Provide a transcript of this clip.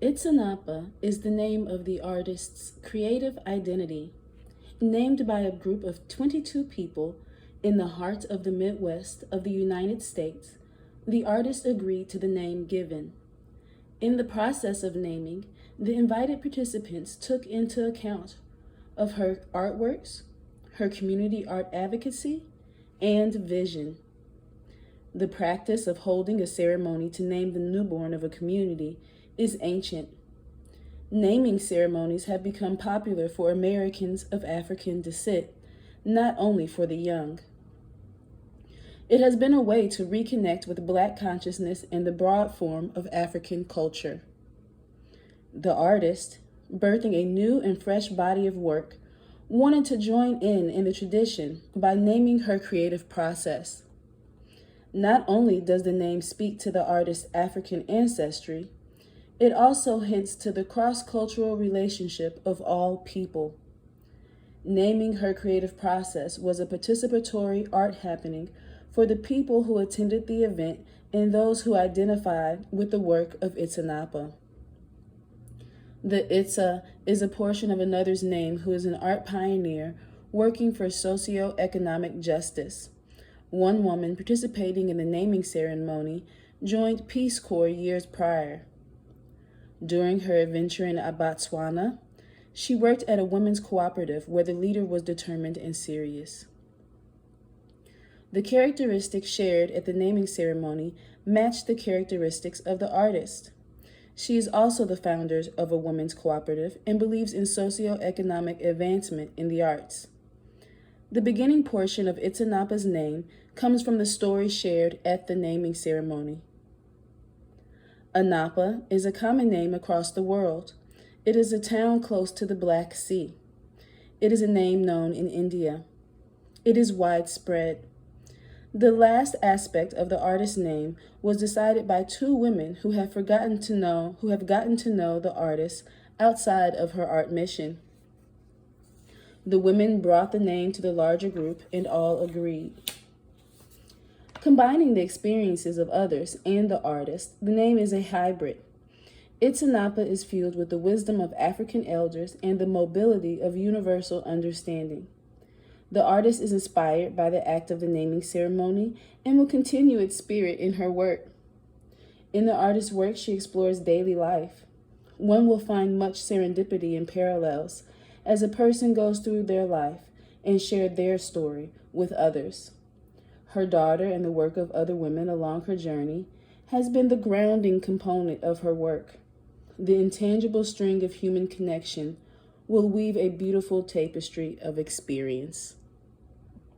Itshanapa is the name of the artist's creative identity, named by a group of 22 people in the heart of the Midwest of the United States. The artist agreed to the name given. In the process of naming, the invited participants took into account of her artworks, her community art advocacy, and vision. The practice of holding a ceremony to name the newborn of a community is ancient. Naming ceremonies have become popular for Americans of African descent, not only for the young. It has been a way to reconnect with Black consciousness and the broad form of African culture. The artist, birthing a new and fresh body of work, wanted to join in the tradition by naming her creative process. Not only does the name speak to the artist's African ancestry, it also hints to the cross-cultural relationship of all people. Naming her creative process was a participatory art happening for the people who attended the event and those who identified with the work of Itshanapa. The Itza is a portion of another's name who is an art pioneer working for socio-economic justice. One woman participating in the naming ceremony joined Peace Corps years prior. During her adventure in Botswana, she worked at a women's cooperative where the leader was determined and serious. The characteristics shared at the naming ceremony matched the characteristics of the artist. She is also the founder of a women's cooperative and believes in socio-economic advancement in the arts. The beginning portion of Itsanapa's name comes from the story shared at the naming ceremony. Anapa is a common name across the world. It is a town close to the Black Sea. It is a name known in India. It is widespread. The last aspect of the artist's name was decided by two women who have gotten to know the artist outside of her art mission. The women brought the name to the larger group and all agreed. Combining the experiences of others and the artist, the name is a hybrid. Itshanapa is fueled with the wisdom of African elders and the mobility of universal understanding. The artist is inspired by the act of the naming ceremony and will continue its spirit in her work. In the artist's work, she explores daily life. One will find much serendipity and parallels as a person goes through their life and share their story with others. Her daughter and the work of other women along her journey has been the grounding component of her work. The intangible string of human connection will weave a beautiful tapestry of experience.